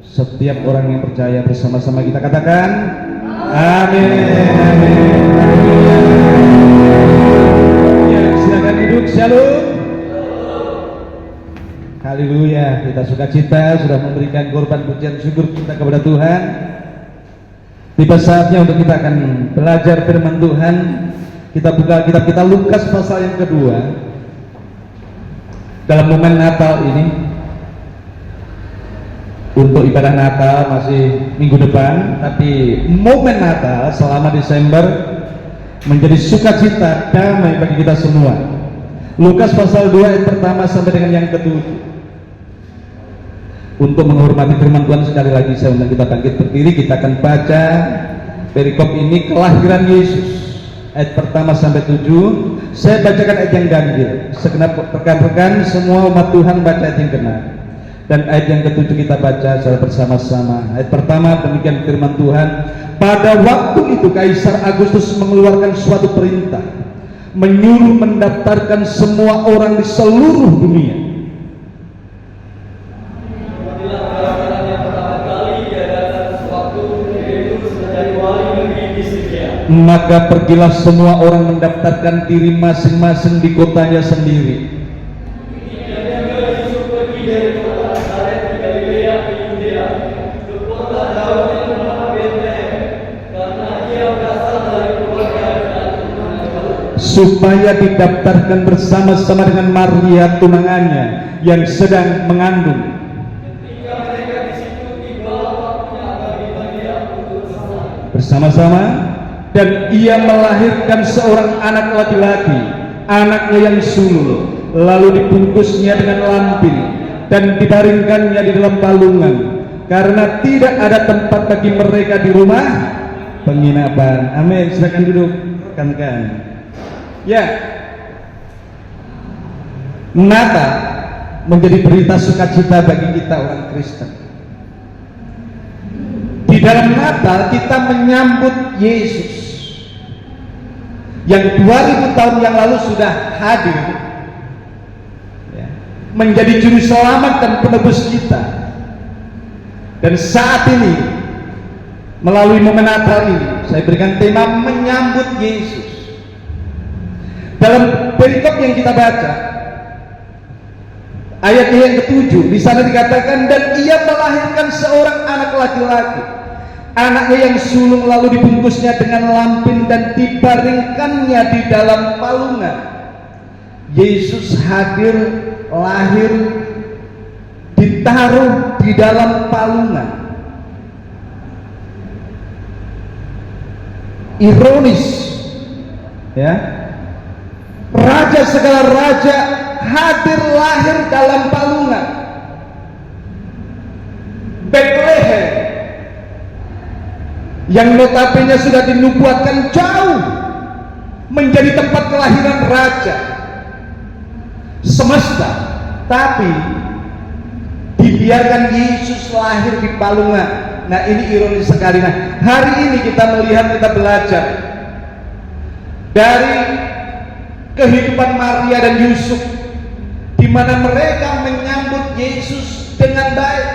Setiap orang yang percaya bersama-sama kita katakan amin. Amin. Ya, silakan duduk. Shalom. Haleluya. Kita sukacita sudah memberikan korban pujian syukur kita kepada Tuhan. Tiba saatnya untuk kita akan belajar firman Tuhan. Kita buka kitab kita Lukas pasal yang kedua. Dalam momen Natal ini, untuk ibadah Natal masih minggu depan, tapi momen Natal selama Desember menjadi sukacita damai bagi kita semua. Lukas pasal 2 ayat pertama sampai dengan yang ketujuh. Untuk menghormati firman Tuhan, sekali lagi saya undang kita bangkit berdiri. Kita akan baca perikop ini, kelahiran Yesus, ayat pertama sampai 7. Saya bacakan ayat yang ganjil. Segenap rekan-rekan semua umat Tuhan baca ayat yang genap. Dan ayat yang ketujuh kita baca secara bersama-sama. Ayat pertama, demikian firman Tuhan. Pada waktu itu Kaisar Agustus mengeluarkan suatu perintah, menyuruh mendaftarkan semua orang di seluruh dunia. Maka pergilah semua orang mendaftarkan diri masing-masing di kotanya sendiri. Supaya didaftarkan bersama-sama dengan Maria tunangannya yang sedang mengandung. Bersama-sama, dan ia melahirkan seorang anak laki-laki, anaknya yang sulung, lalu dibungkusnya dengan lampin dan dibaringkannya di dalam palungan, karena tidak ada tempat bagi mereka di rumah penginapan. Amin. Silakan duduk rekan-rekan. Ya, Natal menjadi berita sukacita bagi kita orang Kristen. Di dalam Natal kita menyambut Yesus yang 2000 tahun yang lalu sudah hadir, ya, menjadi juru selamat dan penebus kita. Dan saat ini melalui momen Natal ini saya berikan tema menyambut Yesus. Dalam perikop yang kita baca, ayat yang ketujuh, di sana dikatakan, dan ia melahirkan seorang anak laki-laki, anaknya yang sulung, lalu dibungkusnya dengan lampin dan dibaringkannya di dalam palungan. Yesus hadir, lahir, ditaruh di dalam palungan. Ironis, ya. Raja segala raja hadir lahir dalam palungan. Bethlehem yang notabene sudah dinubuatkan jauh menjadi tempat kelahiran raja semesta, tapi dibiarkan Yesus lahir di palungan. Nah, ini ironis sekali. Nah, hari ini kita melihat, kita belajar dari kehidupan Maria dan Yusuf, di mana mereka menyambut Yesus dengan baik.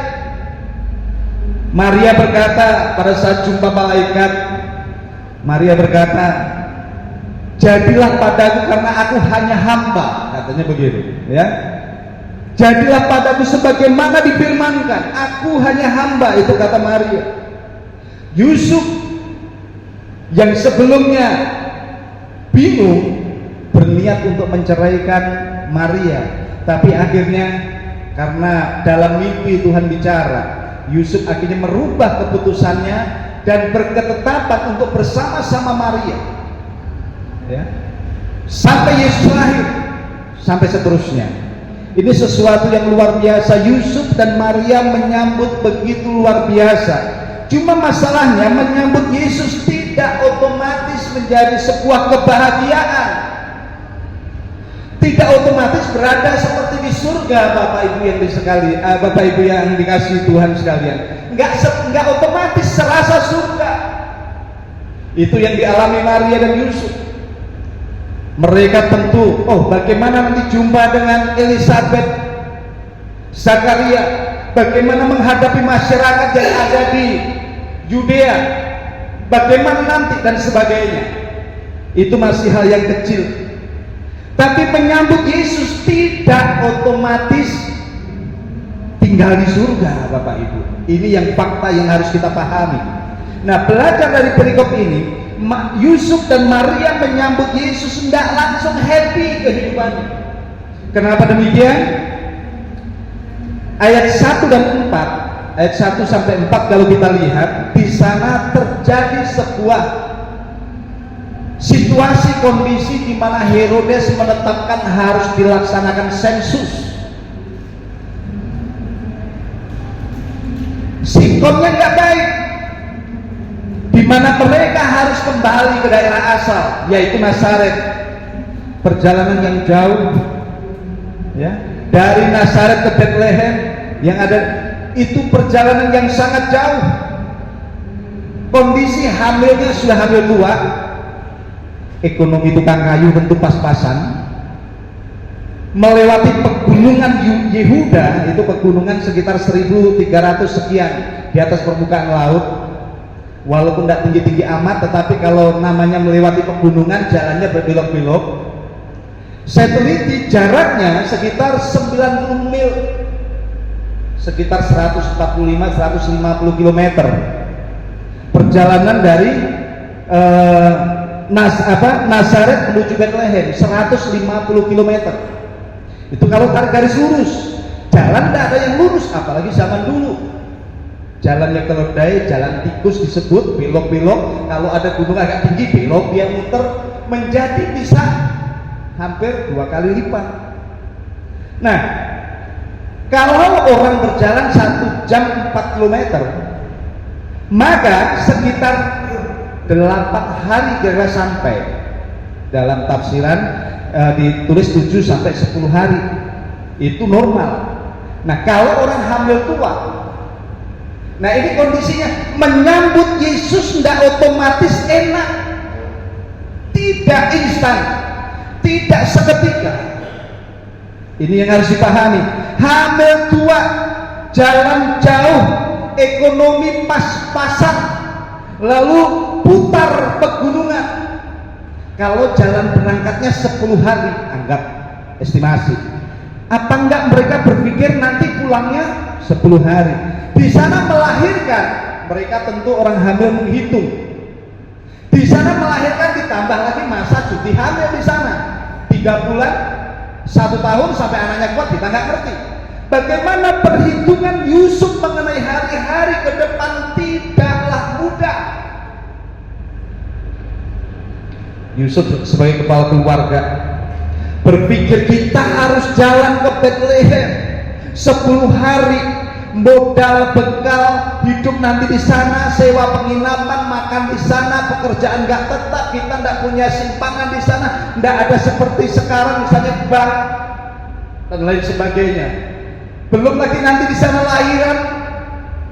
Maria berkata pada saat jumpa malaikat, Maria berkata, jadilah padaku karena aku hanya hamba, katanya begitu, ya. Jadilah padaku sebagaimana difirmankan, aku hanya hamba, itu kata Maria. Yusuf yang sebelumnya bingung, berniat untuk menceraikan Maria, tapi akhirnya karena dalam mimpi Tuhan bicara, Yusuf akhirnya merubah keputusannya dan berketetapan untuk bersama-sama Maria, ya, sampai Yesus lahir, sampai seterusnya. Ini sesuatu yang luar biasa. Yusuf dan Maria menyambut begitu luar biasa. Cuma masalahnya menyambut Yesus tidak otomatis menjadi sebuah kebahagiaan, tidak otomatis berada seperti di surga, Bapak Ibu yang sekali, Bapak Ibu yang dikasih Tuhan sekalian. Enggak otomatis serasa surga. Itu yang dialami Maria dan Yusuf. Mereka tentu, oh bagaimana nanti jumpa dengan Elizabeth, Zakaria, bagaimana menghadapi masyarakat yang ada di Yudea, bagaimana nanti dan sebagainya. Itu masih hal yang kecil. Tapi menyambut Yesus tidak otomatis tinggal di surga, Bapak Ibu. Ini yang fakta yang harus kita pahami. Nah, belajar dari perikop ini, Yusuf dan Maria menyambut Yesus tidak langsung happy kehidupannya. Kenapa demikian? Ayat 1 dan 4, ayat 1 sampai 4 kalau kita lihat, di sana terjadi sebuah situasi kondisi di mana Herodes menetapkan harus dilaksanakan sensus. Sikonnya nggak baik, di mana mereka harus kembali ke daerah asal, yaitu Nazaret. Perjalanan yang jauh, ya, dari Nazaret ke Bethlehem yang ada itu perjalanan yang sangat jauh. Kondisi hamilnya sudah hamil tua. Ekonomi tukang kayu tentu pas-pasan. Melewati pegunungan Yehuda, itu pegunungan sekitar 1.300 sekian di atas permukaan laut. Walaupun tidak tinggi-tinggi amat, tetapi kalau namanya melewati pegunungan, jalannya berbelok-belok. Saya teliti jaraknya sekitar 90 mil, sekitar 145-150 km. Perjalanan dari Nazaret menuju Bethlehem 150 km. Itu kalau tarik garis lurus. Jalan tidak ada yang lurus, apalagi zaman dulu. Jalan yang keledai, jalan tikus disebut, belok-belok. Kalau ada gunung agak tinggi, belok dia muter, menjadi bisa hampir 2 kali lipat. Nah, kalau orang berjalan 1 jam 4 km, maka sekitar 8 hari kira sampai. Dalam tafsiran ditulis 7 sampai 10 hari. Itu normal. Nah, kalau orang hamil tua, nah ini kondisinya menyambut Yesus tidak otomatis enak, tidak instan, tidak seketika. Ini yang harus dipahami. Hamil tua, jalan jauh, ekonomi pas-pasan, lalu putar pegunungan. Kalau jalan berangkatnya 10 hari, anggap estimasi. Apa enggak mereka berpikir nanti pulangnya 10 hari? Di sana melahirkan, mereka tentu orang hamil menghitung. Di sana melahirkan ditambah lagi masa cuti hamil di sana 3 bulan, 1 tahun sampai anaknya kuat, kita nggak ngerti. Bagaimana perhitungan Yusuf mengenai hari-hari ke depan tidaklah mudah. Yusuf sebagai kepala keluarga berpikir kita harus jalan ke Bethlehem 10 hari, modal bekal hidup nanti di sana, sewa penginapan, makan di sana, pekerjaan nggak tetap, kita nggak punya simpangan di sana, nggak ada seperti sekarang misalnya bank dan lain sebagainya. Belum lagi nanti di sana lahiran,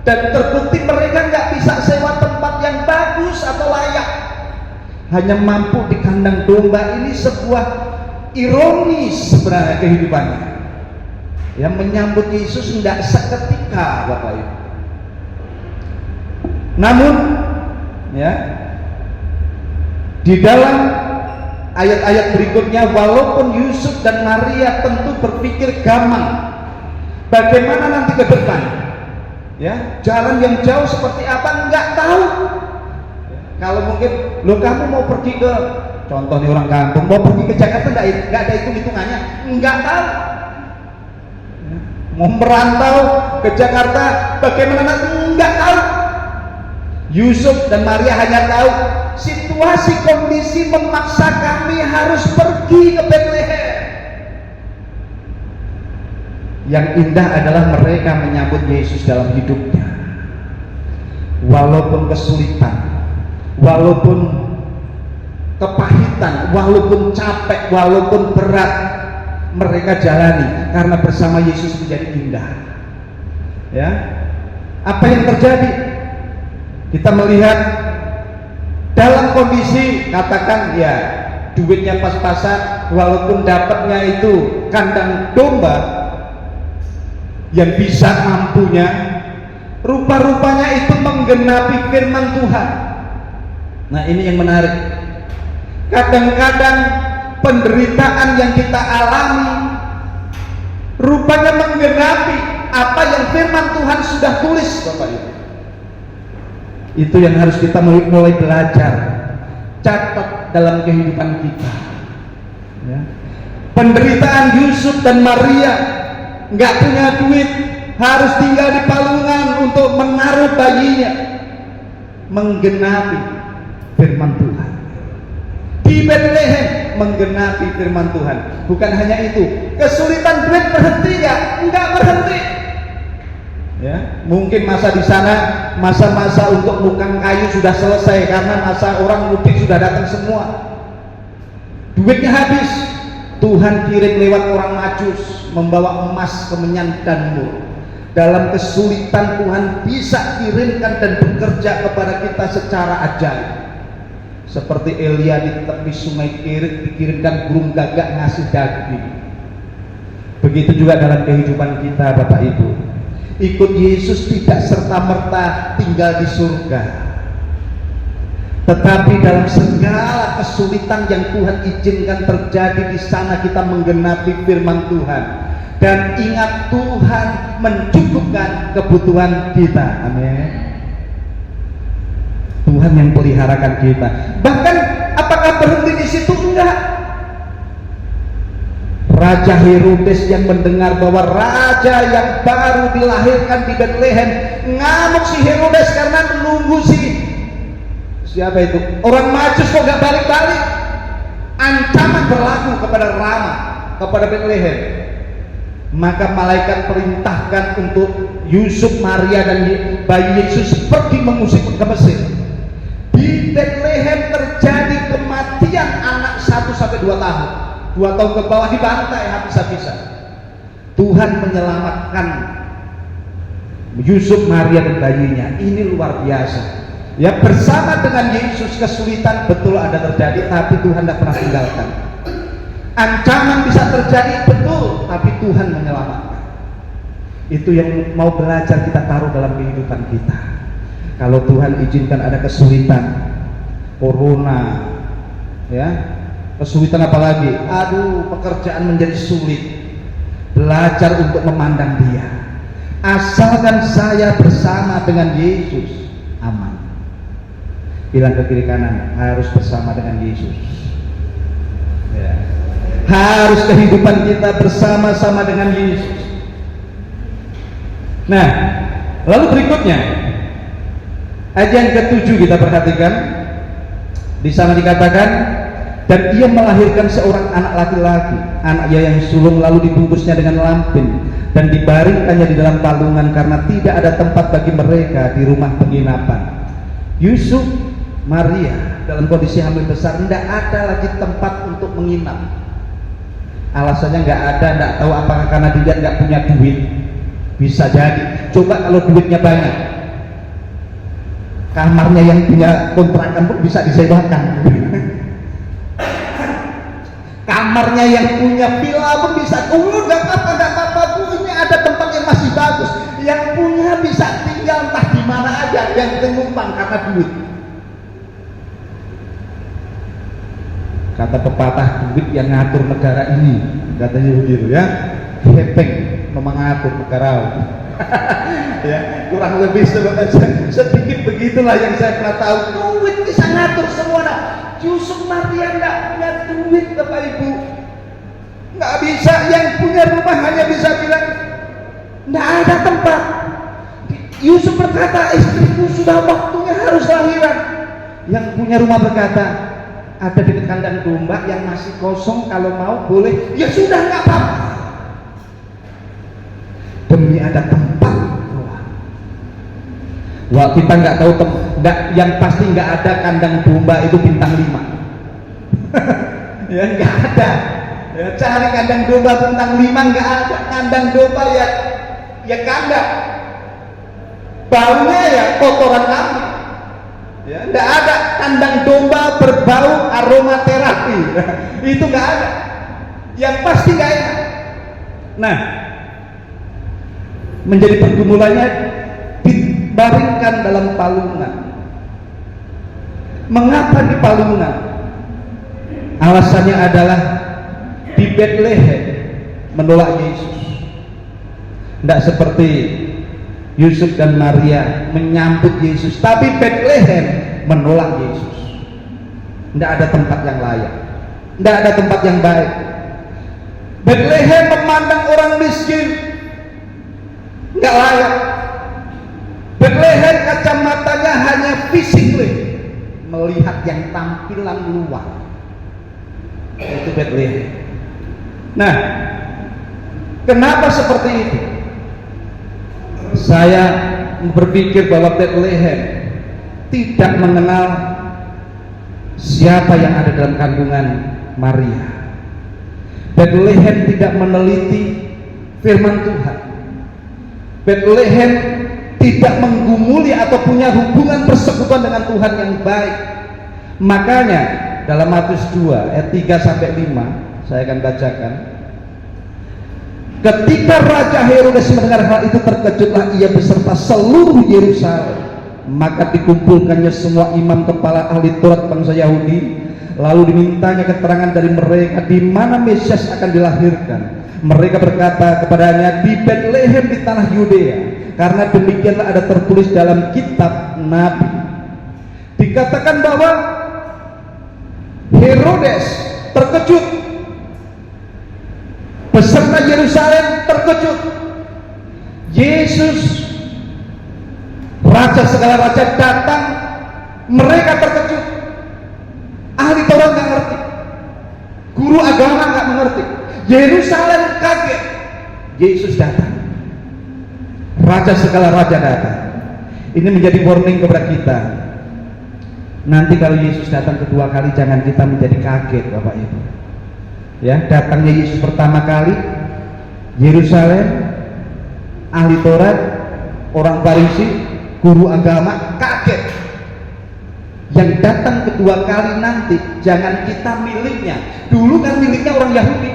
dan terbukti mereka nggak bisa sewa tempat yang bagus atau layak, hanya mampu di kandang domba. Ini sebuah ironis sebenarnya kehidupannya. Yang menyambut Yesus tidak seketika, Bapak Ibu. Namun, ya, di dalam ayat-ayat berikutnya, walaupun Yusuf dan Maria tentu berpikir gamang, bagaimana nanti ke depan, ya, jalan yang jauh seperti apa nggak tahu. Kalau mungkin, lo kamu mau pergi ke, contohnya orang kampung, mau pergi ke Jakarta nggak ada hitung-hitungannya, nggak tahu. Mau merantau ke Jakarta bagaimana nanti nggak tahu. Yusuf dan Maria hanya tahu situasi kondisi memaksa kami harus pergi ke Bethlehem. Yang indah adalah mereka menyambut Yesus dalam hidupnya, walaupun kesulitan, walaupun kepahitan, walaupun capek, walaupun berat, mereka jalani karena bersama Yesus menjadi indah. Ya, apa yang terjadi? Kita melihat dalam kondisi, katakan ya, duitnya pas-pasan, walaupun dapatnya itu kandang domba, yang bisa mampunya, rupa-rupanya itu menggenapi firman Tuhan. Nah, ini yang menarik. Kadang-kadang penderitaan yang kita alami rupanya menggenapi apa yang firman Tuhan sudah tulis, Bapak Ibu. Itu yang harus kita mulai belajar, catat dalam kehidupan kita, ya. Penderitaan Yusuf dan Maria, nggak punya duit, harus tinggal di palungan untuk menaruh bayinya, menggenapi firman Tuhan. Di Bethlehem menggenapi firman Tuhan. Bukan hanya itu, kesulitan duit berhenti nggak? Nggak berhenti. Ya, mungkin masa di sana, masa-masa untuk nukang kayu sudah selesai karena masa orang mudik sudah datang semua. Duitnya habis. Tuhan kirim lewat orang Majus membawa emas, kemenyan dan mur. Dalam kesulitan Tuhan bisa kirimkan dan bekerja kepada kita secara ajaib. Seperti Elia di tepi sungai Kerit dikirimkan burung gagak ngasih daging. Begitu juga dalam kehidupan kita, Bapak Ibu. Ikut Yesus tidak serta-merta tinggal di surga, tetapi dalam segala kesulitan yang Tuhan izinkan terjadi di sana kita menggenapi firman Tuhan. Dan ingat, Tuhan mencukupkan kebutuhan kita. Amin. Tuhan yang peliharakan kita. Bahkan apakah berhenti di situ? Enggak. Raja Herodes yang mendengar bahwa raja yang baru dilahirkan di Bethlehem, ngamuk si Herodes karena menunggu siapa itu? Orang Majus kok gak balik-balik. Ancaman berlaku kepada Rama, kepada Bethlehem. Maka malaikat perintahkan untuk Yusuf, Maria dan bayi Yesus pergi mengusik ke Mesir. Di Bethlehem terjadi kematian anak 1-2 tahun. 2 tahun ke bawah dibantai habis-habisan. Tuhan menyelamatkan Yusuf, Maria dan bayinya. Ini luar biasa. Ya, bersama dengan Yesus kesulitan betul ada terjadi, tapi Tuhan tidak pernah tinggalkan. Ancaman bisa terjadi betul, tapi Tuhan menyelamatkan. Itu yang mau belajar kita taruh dalam kehidupan kita. Kalau Tuhan izinkan ada kesulitan, corona, ya, kesulitan apalagi, aduh, pekerjaan menjadi sulit, belajar untuk memandang Dia. Asalkan saya bersama dengan Yesus, aman. Bilang ke kiri kanan, harus bersama dengan Yesus, ya. Harus kehidupan kita bersama-sama dengan Yesus. Nah, lalu berikutnya ayat yang ke-7 kita perhatikan. Di sana dikatakan, dan ia melahirkan seorang anak laki-laki, anaknya yang sulung, lalu dibungkusnya dengan lampin dan dibaringkannya di dalam palungan karena tidak ada tempat bagi mereka di rumah penginapan. Yusuf, Maria dalam kondisi hamil besar, tidak ada lagi tempat untuk menginap. Alasannya nggak ada, nggak tahu apakah karena dia nggak punya duit. Bisa jadi. Coba kalau duitnya banyak, kamarnya yang punya kontrakan pun bisa disewakan. Kamarnya yang punya villa pun bisa. Oh, nggak apa-apa, Bu, ini ada tempat yang masih bagus. Yang punya bisa tinggal entah di mana aja, yang numpang karena duit. Kata pepatah, duit yang ngatur negara ini, katanya begitu, ya. Hepeng mengatur negara. Ya, kurang lebih sedikit begitulah yang saya pernah tahu. Duit bisa ngatur semua. Nah, Yusuf, Maria nggak punya duit, Bapak Ibu, nggak bisa. Yang punya rumah hanya bisa bilang nggak ada tempat. Yusuf berkata, istriku sudah waktunya harus lahiran. Yang punya rumah berkata, ada dekat kandang domba yang masih kosong, kalau mau boleh. Ya sudah, nggak apa-apa. Demi ada tempat. Wah, kita nggak tahu yang pasti nggak ada kandang domba itu bintang 5. Ya, nggak ada. Ya, cari kandang domba bintang 5 nggak ada. Kandang domba ya kandang. Baunya ya kotoran kambing. Ya, nggak ada kandang domba berbau aromaterapi. Itu nggak ada. Yang pasti nggak enak. Nah, menjadi pergumulannya dibaringkan dalam palungan. Mengapa di palungan? Alasannya adalah di Bethlehem menolak Yesus. Tidak seperti Yusuf dan Maria menyambut Yesus, tapi Bethlehem menolak Yesus. Tidak ada tempat yang layak, tidak ada tempat yang baik. Bethlehem memandang orang miskin nggak layak. Bethlehem kacamatanya hanya physically, melihat yang tampilan luar. Itu Bethlehem. Nah, kenapa seperti itu? Saya berpikir bahwa Bethlehem tidak mengenal siapa yang ada dalam kandungan Maria. Bethlehem tidak meneliti firman Tuhan. Bethlehem tidak menggumuli atau punya hubungan persekutuan dengan Tuhan yang baik. Makanya dalam Matius 2 ayat 3 sampai 5 saya akan bacakan. Ketika Raja Herodes mendengar hal itu, terkejutlah ia beserta seluruh Yerusalem. Maka dikumpulkannya semua imam kepala ahli Taurat bangsa Yahudi, lalu dimintanya keterangan dari mereka di mana Mesias akan dilahirkan. Mereka berkata kepadanya, di Bethlehem di tanah Yudea, karena demikianlah ada tertulis dalam kitab Nabi. Dikatakan bahwa Herodes terkejut, beserta Yerusalem terkejut. Yesus, Raja segala raja, datang, mereka terkejut. Ahli Taurat nggak ngerti, guru agama nggak mengerti, Yerusalem kaget. Yesus datang, Raja segala raja datang. Ini menjadi warning kepada kita. Nanti kalau Yesus datang kedua kali, jangan kita menjadi kaget, Bapak Ibu. Ya, datangnya Yesus pertama kali, Yerusalem, ahli Taurat, orang Farisi, guru agama kaget. Yang datang kedua kali nanti, jangan kita miliknya. Dulu kan miliknya orang Yahudi,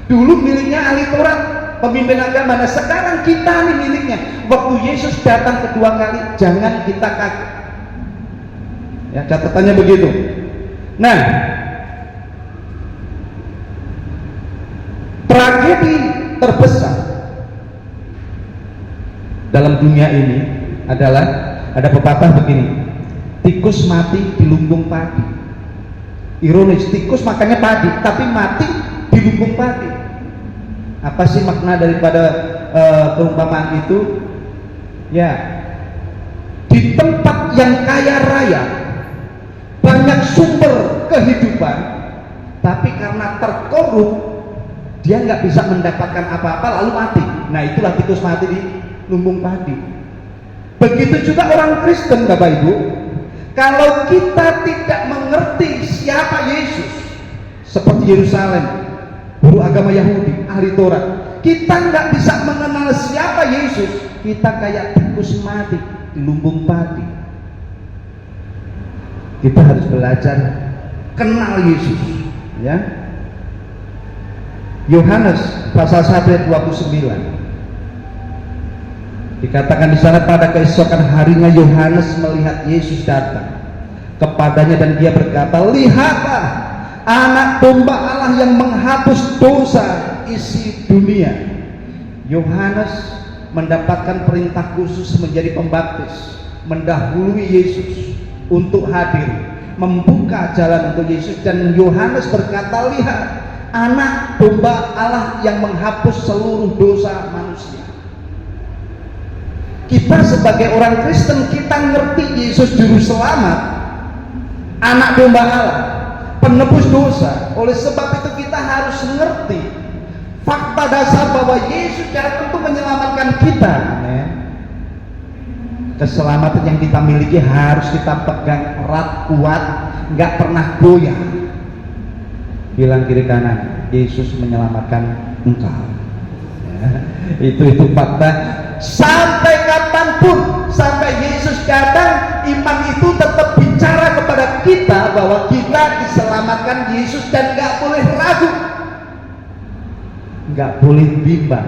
dulu miliknya ahli Taurat, pemimpin agama. Nah sekarang kita nih miliknya. Waktu Yesus datang kedua kali, jangan kita kaget. Ya, catatannya begitu. Nah, tragedi terbesar dalam dunia ini adalah, ada pepatah begini, tikus mati di lumbung padi. Ironis, tikus makannya padi tapi mati di lumbung padi. Apa sih makna daripada perumpamaan itu? Ya, di tempat yang kaya raya, banyak sumber kehidupan, tapi karena terkorup dia nggak bisa mendapatkan apa-apa lalu mati. Nah itulah tikus mati di lumbung padi. Begitu juga orang Kristen, Bapak Ibu. Kalau kita tidak mengerti siapa Yesus, seperti Yerusalem, guru agama Yahudi, ahli Taurat, kita nggak bisa mengenal siapa Yesus. Kita kayak tikus mati di lumbung padi. Kita harus belajar kenal Yesus, ya. Yohanes pasal 1 ayat 29. Dikatakan di sana, pada keesokan harinya Yohanes melihat Yesus datang kepadanya dan dia berkata, lihatlah anak domba Allah yang menghapus dosa isi dunia. Yohanes mendapatkan perintah khusus menjadi pembaptis, mendahului Yesus untuk hadir, membuka jalan untuk Yesus. Dan Yohanes berkata, lihat anak domba Allah yang menghapus seluruh dosa manusia. Kita sebagai orang Kristen, kita ngerti Yesus juru selamat, anak domba Allah, penebus dosa. Oleh sebab itu kita harus ngerti fakta dasar bahwa Yesus datang untuk menyelamatkan kita. Amen. Keselamatan yang kita miliki harus kita pegang erat, kuat, nggak pernah goyah. Bilang kiri kanan, Yesus menyelamatkan engkau. Ya, itu fakta. Sampai kapanpun, sampai Yesus datang, iman itu tetap bicara kepada kita bahwa kita diselamatkan Yesus dan nggak boleh ragu, nggak boleh bimbang.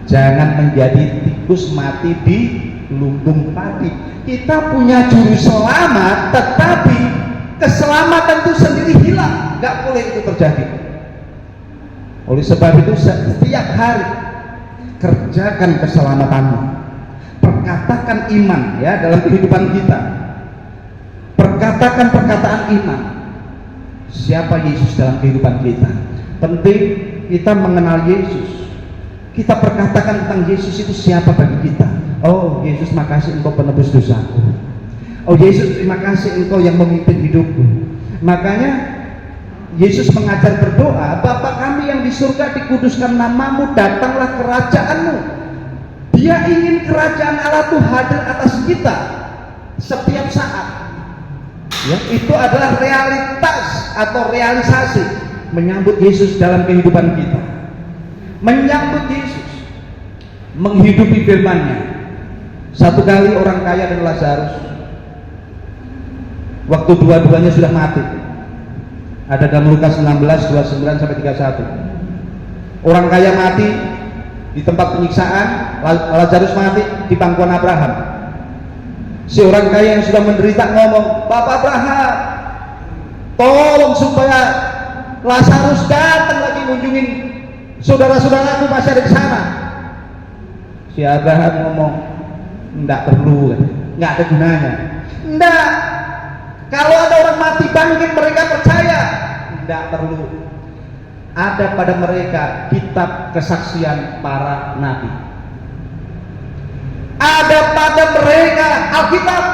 Jangan menjadi tikus mati di lumbung padi. Kita punya juru selamat, tetapi keselamatan itu sendiri hilang. Nggak boleh itu terjadi. Oleh sebab itu setiap hari kerjakan keselamatanmu, perkatakan iman ya dalam kehidupan kita, perkatakan perkataan iman. Siapa Yesus dalam kehidupan kita? Penting kita mengenal Yesus. Kita perkatakan tentang Yesus itu siapa bagi kita. Oh Yesus, makasih Engkau penebus dosaku. Oh Yesus, terima kasih Engkau yang memimpin hidupku. Makanya Yesus mengajar berdoa, Bapa kami yang di surga, dikuduskan namamu, datanglah kerajaanmu. Dia ingin kerajaan Allah itu hadir atas kita setiap saat ya, itu adalah realitas atau realisasi menyambut Yesus dalam kehidupan kita, menyambut Yesus, menghidupi firman-Nya. Satu kali orang kaya dan Lazarus, waktu dua-duanya sudah mati, ada dalam Lukas 16, 29 sampai 31. Orang kaya mati di tempat penyiksaan, Lazarus mati di pangkuan Abraham. Si orang kaya yang sudah menderita ngomong, Bapak Abraham, tolong supaya Lazarus datang lagi ngunjungin saudara-saudaraku masih ada di sana. Si Abraham ngomong, enggak perlu, enggak ada gunanya. Enggak, kalau ada orang mati bangkit mereka percaya. Enggak perlu. Ada pada mereka kitab kesaksian para nabi. Ada pada mereka Alkitab,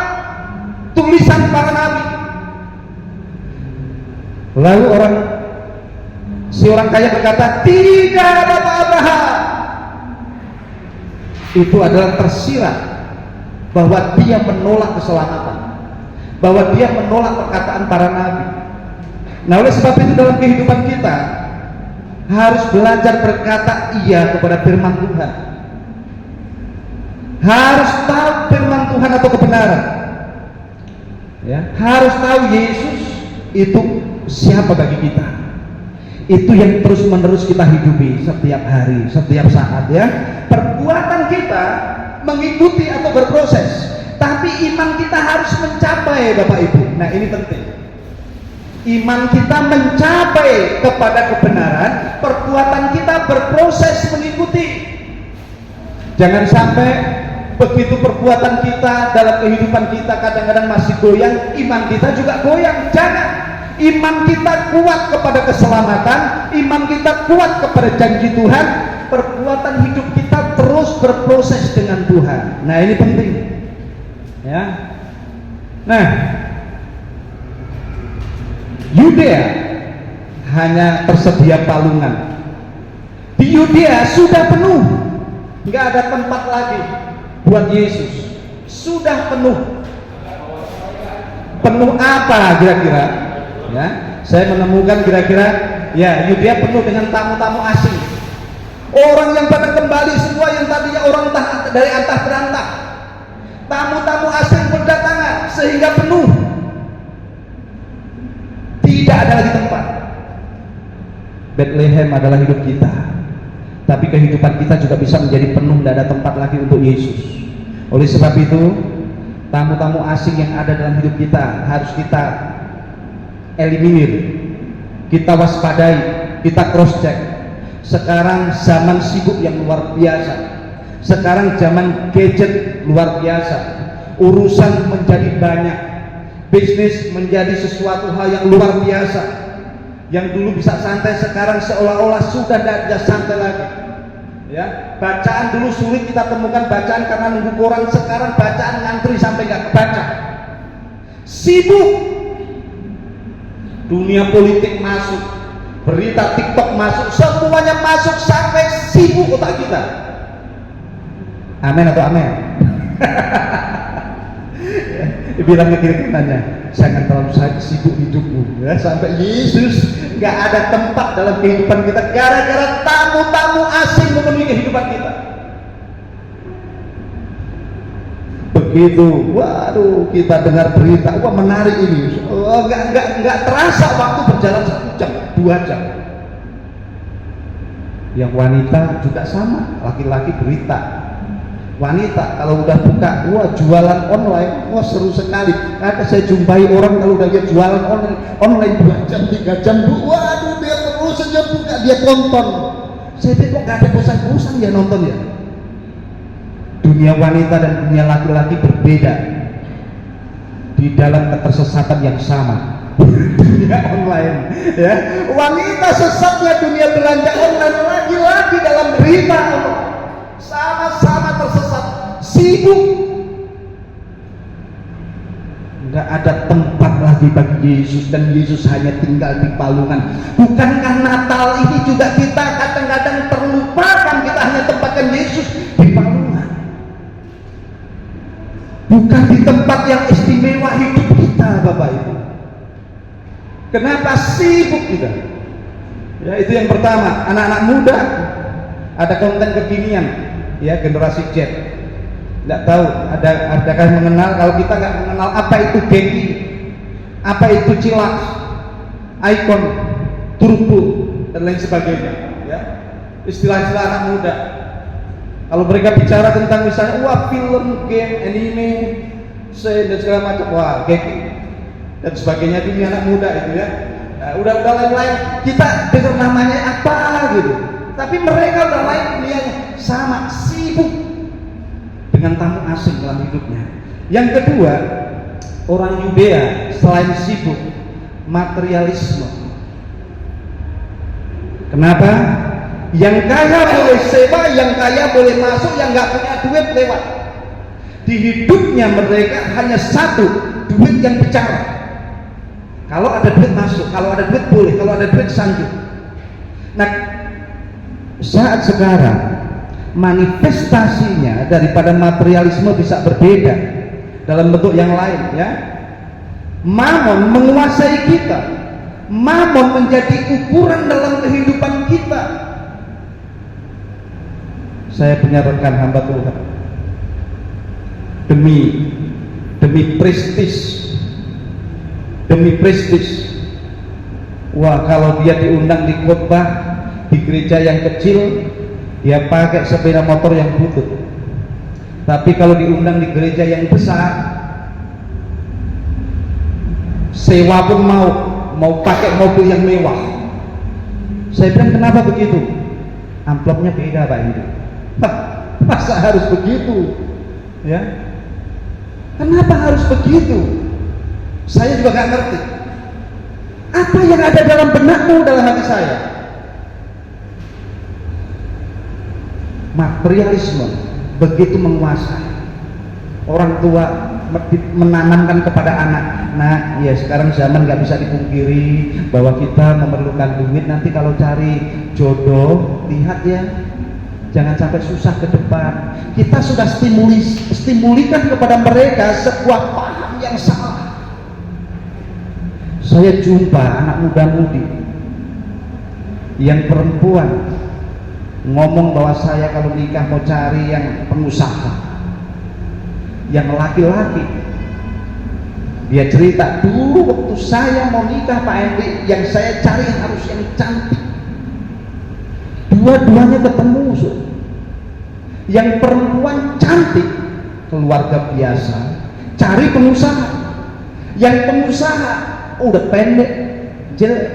tulisan para nabi. Lalu si orang kaya berkata, tidak Bapak Abraham. Itu adalah tersirat bahwa dia menolak keselamatan, bahwa dia menolak perkataan para nabi. Nah oleh sebab itu dalam kehidupan kita harus belajar berkata iya kepada firman Tuhan, harus tahu firman Tuhan atau kebenaran ya, harus tahu Yesus itu siapa bagi kita. Itu yang terus menerus kita hidupi setiap hari, setiap saat ya. Perbuatan kita mengikuti atau berproses, tapi iman kita harus mencapai Bapak Ibu. Nah ini penting, iman kita mencapai kepada kebenaran, perbuatan kita berproses mengikuti. Jangan sampai begitu perbuatan kita dalam kehidupan kita kadang-kadang masih goyang, iman kita juga goyang. Jangan. Iman kita kuat kepada keselamatan, iman kita kuat kepada janji Tuhan, perbuatan hidup kita terus berproses dengan Tuhan. Nah ini penting ya. Nah Yudea hanya tersedia palungan. Di Yudea sudah penuh, nggak ada tempat lagi buat Yesus. Sudah penuh. Penuh apa kira-kira? Ya, saya menemukan kira-kira ya Yudea penuh dengan tamu-tamu asing. Orang yang pada kembali semua yang tadinya orang dari antah berantah. Tamu-tamu asing berdatangan sehingga penuh. Tidak ada lagi tempat. Bethlehem adalah hidup kita, tapi kehidupan kita juga bisa menjadi penuh, tidak ada tempat lagi untuk Yesus. Oleh sebab itu tamu-tamu asing yang ada dalam hidup kita harus kita eliminir, kita waspadai, kita cross check. Sekarang zaman sibuk yang luar biasa, sekarang zaman gadget luar biasa, urusan menjadi banyak, bisnis menjadi sesuatu hal yang luar biasa. Yang dulu bisa santai sekarang seolah-olah sudah tidak bisa santai lagi ya. Bacaan dulu sulit kita temukan bacaan karena nunggu koran, sekarang bacaan ngantri sampai nggak kebaca. Sibuk. Dunia politik masuk, berita TikTok masuk, semuanya masuk sampai sibuk otak kita. Amin atau amin? Bilang ke kiri kanannya, jangan terlalu sibuk hidupmu ya, sampai Yesus nggak ada tempat dalam kehidupan kita gara-gara tamu-tamu asing memenuhi kehidupan kita. Begitu, waduh, kita dengar berita, wah menarik ini, oh, nggak terasa waktu berjalan 1 jam, 2 jam. Yang wanita juga sama, laki-laki berita. Wanita kalau udah buka, wah jualan online, wah seru sekali. Ada saya jumpai orang kalau udah dia jualan online 2 jam 3 jam, waduh dia terus saja buka, dia tonton. Saya pikir kok gak ada bosan-bosan ya nonton ya. Dunia wanita dan dunia laki-laki berbeda di dalam ketersesatan yang sama. Dunia online ya, wanita sesatnya dunia belanja online, laki-laki dalam berita sama-sama tersesat, sibuk. Nggak ada tempat lagi bagi Yesus, dan Yesus hanya tinggal di palungan. Bukankah Natal ini juga kita kadang-kadang terlupakan, kita hanya tempatkan Yesus di palungan, bukan di tempat yang istimewa hidup kita, Bapak Ibu. Kenapa sibuk kita? Ya, itu yang pertama. Anak-anak muda ada konten kekinian, ya, generasi Z. Nggak tahu, adakah mengenal? Kalau kita nggak mengenal apa itu Genki, apa itu Cilak, Icon, Turbo, dan lain sebagainya, ya, istilah-istilah anak muda. Kalau mereka bicara tentang misalnya, wah film, game, anime, dan segala macam, wah Genki dan sebagainya, dunia anak muda itu ya. Nah, udah lain-lain, kita dengar namanya apa gitu, tapi mereka udah lain dunianya, sama sibuk dengan tamu asing dalam hidupnya. Yang kedua, orang Yudea selain sibuk, materialisme. Kenapa? Yang kaya boleh sewa, yang kaya boleh masuk, yang nggak punya duit lewat. Di hidupnya mereka hanya satu, duit yang bicara. Kalau ada duit masuk, kalau ada duit boleh, kalau ada duit sanjung. Nah, saat sekarang manifestasinya daripada materialisme bisa berbeda dalam bentuk yang lain, ya. Mamon menguasai kita, mamon menjadi ukuran dalam kehidupan kita. Saya punya rekan hamba Tuhan, demi prestis, wah kalau dia diundang di khotbah di gereja yang kecil, dia pakai sepeda motor yang butut. Tapi kalau diundang di gereja yang besar, sewa pun mau pakai mobil yang mewah. Saya bilang, kenapa begitu? Amplopnya beda Pak ini. Masa harus begitu? Ya, kenapa harus begitu? Saya juga gak ngerti. Apa yang ada dalam benakmu, dalam hati saya? Materialisme begitu menguasai. Orang tua menanamkan kepada anak, nah ya sekarang zaman nggak bisa dipungkiri bahwa kita memerlukan duit. Nanti kalau cari jodoh, lihat ya, jangan sampai susah ke depan. Kita sudah stimulikan kepada mereka sebuah paham yang salah. Saya jumpa anak muda-mudi yang perempuan ngomong bahwa saya kalau nikah mau cari yang pengusaha. Yang laki-laki, dia cerita, dulu waktu saya mau nikah Pak Hendy, yang saya cari harus yang cantik. Dua-duanya ketemu. Yang perempuan cantik, keluarga biasa, cari pengusaha. Yang pengusaha udah pendek, jelek.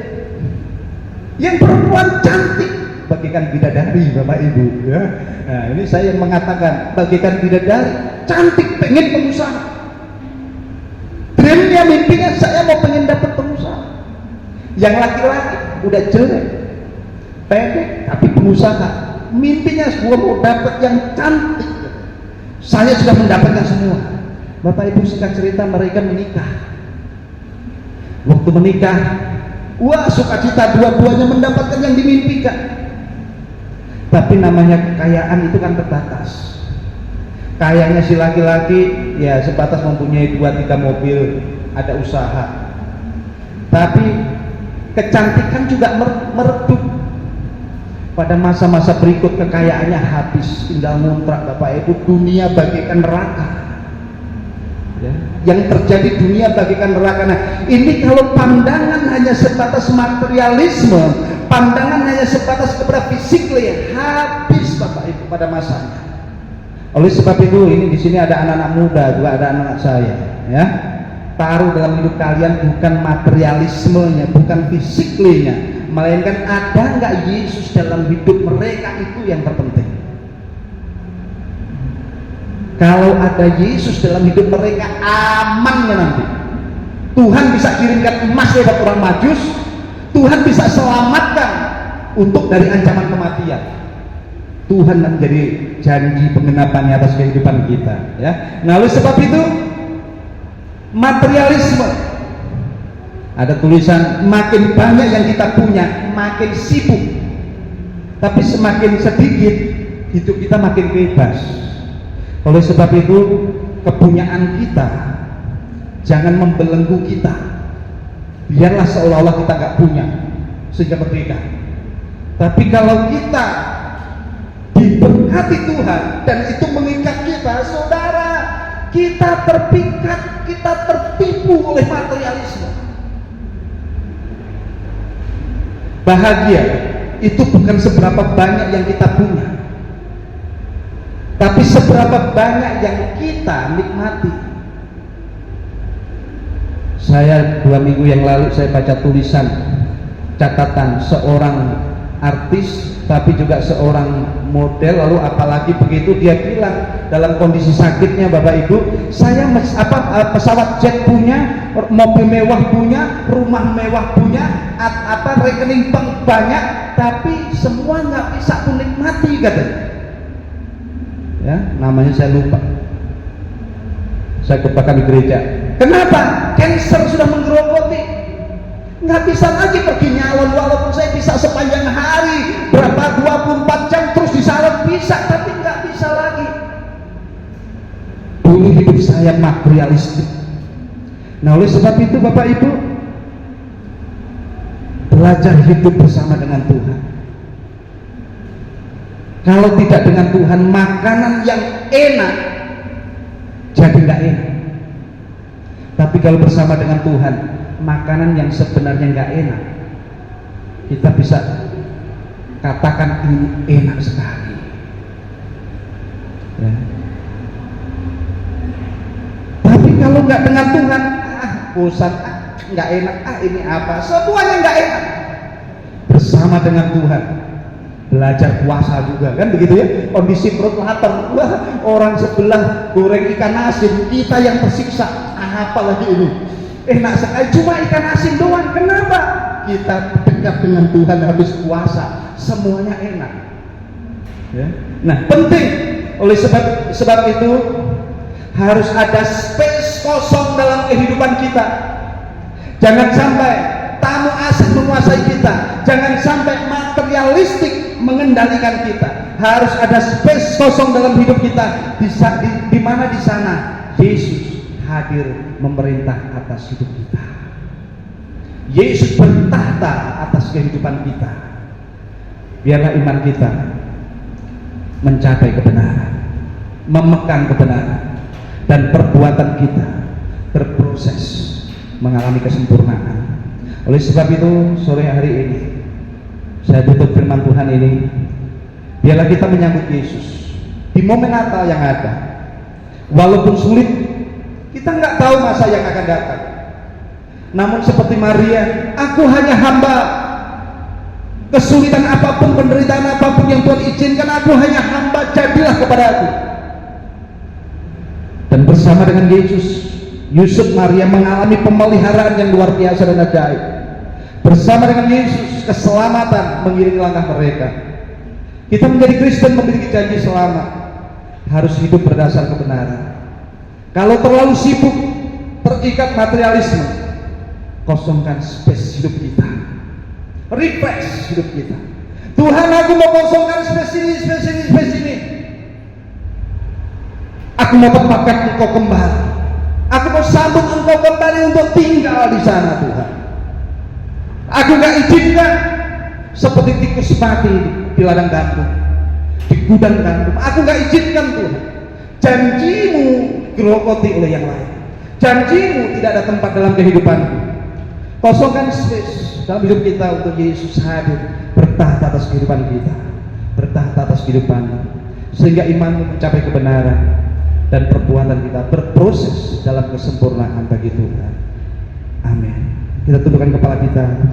Yang perempuan cantik, bagikan bidadari Bapak Ibu, ya. Nah, ini saya yang mengatakan bagikan bidadari, cantik, pengen pengusaha. Dreamnya, mimpinya, saya mau pengen dapat pengusaha. Yang laki-laki udah jelek, pendek, tapi pengusaha. Mimpinya gua mau dapat yang cantik. Saya sudah mendapatkan semua. Bapak Ibu, singkat cerita, mereka menikah. Waktu menikah, wah sukacita, dua-duanya mendapatkan yang dimimpikan. Tapi namanya kekayaan itu kan terbatas. Kayaknya si laki-laki ya sebatas mempunyai 2-3 mobil, ada usaha. Tapi kecantikan juga meredup. Pada masa-masa berikut kekayaannya habis, tinggal ngontrak Bapak Ibu, dunia bagaikan neraka. Ya, yang terjadi dunia bagaikan neraka. Nah, ini kalau pandangan hanya sebatas materialisme, Pandangan hanya sebatas kepada fisiknya, habis Bapak Ibu pada masanya. Oleh sebab itu, ini di sini ada anak-anak muda, juga ada anak-anak saya, ya. Taruh dalam hidup kalian bukan materialismenya, bukan fisiknya, melainkan ada nggak Yesus dalam hidup mereka, itu yang terpenting. Kalau ada Yesus dalam hidup mereka, amannya nanti. Tuhan bisa kirimkan emas lewat orang Majus, Tuhan bisa selamatkan untuk dari ancaman kematian. Tuhan menjadi janji penggenapannya atas kehidupan kita, ya. Nah, oleh sebab itu, materialisme, ada tulisan makin banyak yang kita punya makin sibuk, tapi semakin sedikit hidup kita makin bebas. Oleh sebab itu, kepunyaan kita jangan membelenggu kita. Biarlah seolah-olah kita nggak punya sehingga merdeka. Tapi kalau kita diberkati Tuhan dan itu mengikat kita, saudara, kita terpikat, kita tertipu oleh materialisme. Bahagia itu bukan seberapa banyak yang kita punya, tapi seberapa banyak yang kita nikmati. Saya 2 minggu yang lalu saya baca tulisan catatan seorang artis, tapi juga seorang model, lalu apalagi begitu dia bilang dalam kondisi sakitnya, Bapak Ibu, saya pesawat jet punya, mobil mewah punya, rumah mewah punya, rekening bank banyak, tapi semua nggak bisa aku nikmati, katanya. Ya, namanya saya lupa. Saya kebakar di gereja. Kenapa? Cancer sudah menggerogoti. Nggak bisa lagi pergi nyalon, walaupun saya bisa sepanjang hari berapa 24 jam terus di salon bisa, tapi nggak bisa lagi. Dulu hidup saya materialistik. Nah, oleh sebab itu Bapak Ibu, belajar hidup bersama dengan Tuhan. Kalau tidak dengan Tuhan, makanan yang enak jadi nggak enak. Tapi kalau bersama dengan Tuhan, makanan yang sebenarnya nggak enak, kita bisa katakan ini enak sekali, ya. Tapi kalau nggak dengan Tuhan, bosan, nggak enak, ini apa, semuanya nggak enak. Bersama dengan Tuhan, belajar puasa juga, kan begitu ya. Kondisi perut lapar, wah, orang sebelah goreng ikan asin, kita yang tersiksa. Apalagi ini enak sekali, cuma ikan asin doang. Kenapa? Kita dekat dengan Tuhan habis puasa, semuanya enak, ya. Nah, penting. Oleh sebab itu harus ada space kosong dalam kehidupan kita. Jangan sampai tamu asing menguasai kita, jangan sampai materialistik mengendalikan kita. Harus ada space kosong dalam hidup kita, di mana di sana Yesus hadir memerintah atas hidup kita. Yesus bertahta atas kehidupan kita. Biarlah iman kita mencapai kebenaran, memegang kebenaran, dan perbuatan kita berproses mengalami kesempurnaan. Oleh sebab itu, sore hari ini saya tutup firman Tuhan ini. Biarlah kita menyambut Yesus di momen Natal yang ada. Walaupun sulit, kita nggak tahu masa yang akan datang. Namun seperti Maria, aku hanya hamba. Kesulitan apapun, penderitaan apapun yang Tuhan izinkan, aku hanya hamba, jadilah kepada aku. Dan bersama dengan Yesus, Yusuf Maria mengalami pemeliharaan yang luar biasa dan ajaib. Bersama dengan Yesus, keselamatan mengiringi langkah mereka. Kita menjadi Kristen memiliki janji selamat, harus hidup berdasar kebenaran. Kalau terlalu sibuk, terikat materialisme, kosongkan space hidup kita, refresh hidup kita. Tuhan, aku mau kosongkan space ini, space ini, space ini. Aku mau tempatkan Engkau kembali. Aku mau sambut Engkau kembali untuk tinggal di sana, Tuhan. Aku gak izinkan seperti tikus mati di ladang gandum, di gudang gandum. Aku gak izinkan, Tuhan. Janjimu gerokoti oleh yang lain. Janjimu tidak ada tempat dalam kehidupanku. Kosongkan space dalam hidup kita untuk Yesus hadir bertahta atas kehidupan kita, bertahta atas kehidupan, sehingga imanmu mencapai kebenaran dan perbuatan kita berproses dalam kesempurnaan bagi Tuhan. Amin. Kita tundukkan kepala kita.